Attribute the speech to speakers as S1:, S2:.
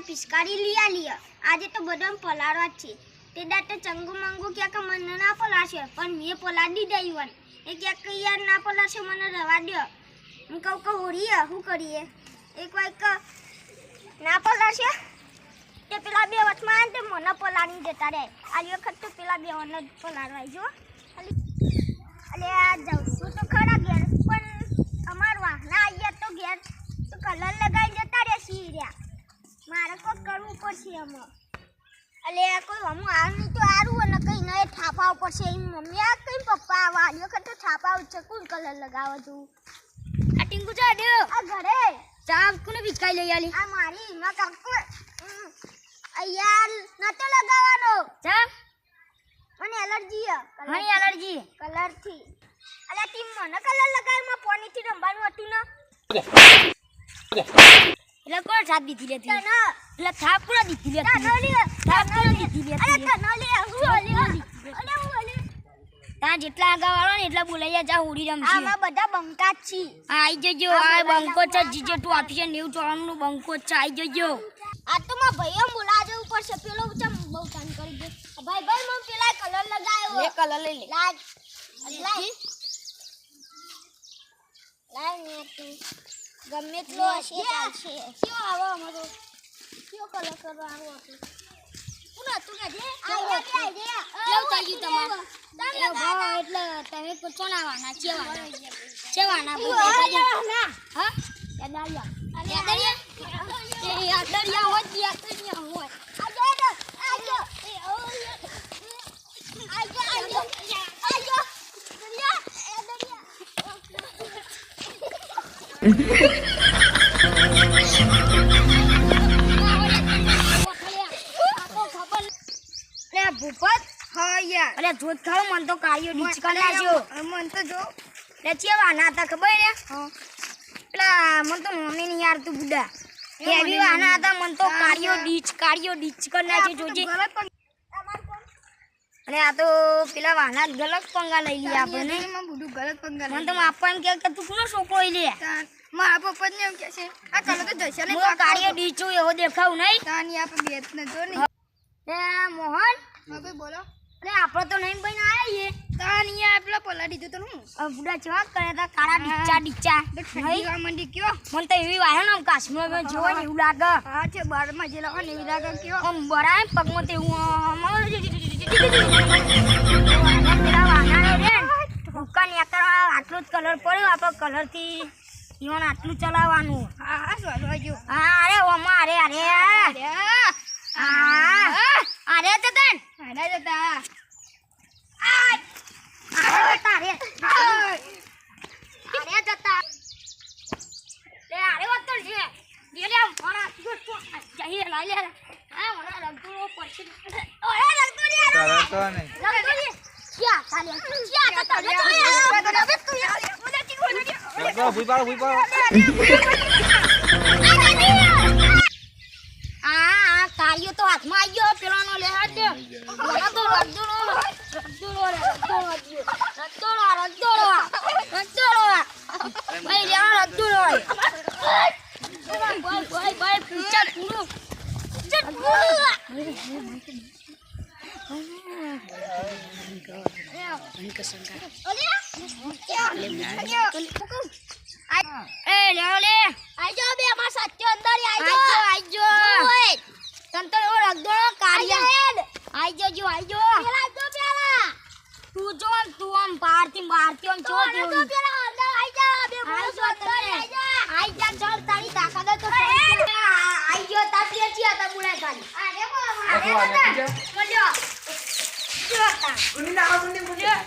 S1: પિચકારી લીયા લીયા આજે તો બદામ પલાળવા છે તે દાતે ચંગુ મંગુ ક્યાંક મને ના પલાશે પણ મેં પલાડી દઈવન એ ક્યાંક યાર ના પલાશે મને રવા દો હું કહું કે હોરીએ શું કરીએ એક વાર ના પલાશે તે પેલા બે વચમાં તે મને પલાળી દેતા રે આ વખત તો પેલા બે વન જ પલાળવાય જો અલે આ જાઉં છું તો ખરા ઘેર પણ અમાર વાહના આવ્યા તો ઘેર તો કલર લગાવી જતા રે રહ્યા મારે કોઈ કરવું પડશે આમાં અલે કોઈ હમું આ નહીં તો આરું અને કંઈ નહીં થાપા પડશે એમ મમ્મી આ કંઈ પપ્પા આવા આ વખત તો થાપા છે કોણ કલર લગાવે તું આ ટીંગુ જા દે આ ઘરે ચા કોને વિકાઈ લઈ આલી આ મારી માં કાકુ યાર નતો લગાવવાનો જા મને એલર્જી હે મને એલર્જી કલર થી અલે તી મને કલર લગાવમાં પાણી થી રંબાનું હતું ને એટલે કોણ છાપ દીધી લેતી એટલે થાપ પૂરા દીધી લેતી થાપ પૂરા દીધી લેતી અરે તનો લે હું ઓલી અરે હું ઓલી તા જેટલા આગા વાળો ને એટલા બોલાયા જા ઉડી રમશી આમાં બધા બંકા જ છી આઈ જજો આ બંકો છે જીજે તું ઓફિસે 90 નું બંકો છે આઈ જજો આ તો માં ભાઈ એમ બોલા જવું પડશે પેલો ચમ બહુ કામ કરી દે ભાઈ ભાઈ મને પેલા કલર લગાવ્યો લે કલર લઈ લે લાગ લાગ ને તું ગમે તેલો હશે ચાલશે કયો આવો અમારો કયો કલર કરવાનો હતો કોણ હતું કે જે આઈ કેવું થઈ ગયું તમાર એ એટલે તમે કોચોનાવાના ચેવાના બોલા હા યાદારિયા એ યાદારિયા હોત યાદારિયા હોય આજો ભૂપત હા યાર અરે જોત ખાવ મન તો કાયો ડીચ કરી નાખ્યો મન તો જો લે ચેવાના હતા ખબર રે હા પેલા મન તો મમ્મી ની યાર તું બુડા કેવી વાના હતા મન તો કાયો ડીચ કરી નાખ્યો જોજે અને આ તો પેલા વાના ગલત પંગા લઈ લી આપણે એમાં બધું ગલત પંગા મન તો આપણને કે તું કોનો છોકરો લે મારા પપ્પા ને એમ કે છે આ કલર તો જશે ને કાયો ડીચો એવો દેખાવ નહીં તાની આપણે બેત ન જો ને એ મોહન હવે બોલો અરે આપણે તો નહીં બન આયા તાની આ પેલા પલાડી દીધો તો હું બુડા ચવા કરે તા કાળા ડીચા ઠંડી વા મંડી કયો મન તો એવી વાયો ને કાશ્મીર માં જોવા ને એવું લાગે હા છે બારમાં જે લાગે ને એવી લાગે કયો આમ બરાય પગમાં તે પેલા વાના રે દુકાન યાત્રા આટલું જ કલર પડ્યો આપણે કલર થી ઈવન આટલું ચલાવવાનું હા હા સ્વાજો હા અરે ઓમાં અરે અરે જતન અરે જતા અરે જતા રે લે અરે વત્તર છે લે લે મારા જઈ લે લે આ મને રગતો પછી ઓય રગતો લે રગતો નહીં રગતો લે ક્યાં ચાલે ક્યાં જતા રે તું યાર મને ટીકો ને રગતો ભૂઈ પાડો કાયો તો હાથમાં આવી ગયો પેલાનો લે હાથ દે મને તો ભાઈ લેવાનો રગદોળો ભાઈ પૂછા પૂરો એ લે આજો બે અમાર સત્ય અંદર આજો તંતર ઓ રગદોળો કાઢ્યા આઈ જો પેલા તું જો તું આમ બહારથી આમ જો પેલા અંદર આઈ જા બે બોલો આઈ જા ચલ તારી તાકાત તો આઈ જો તાતી છે આ મુળે ખાલી અરે બોલ્યો જોતા ઉની ના ઉની બોલ્યો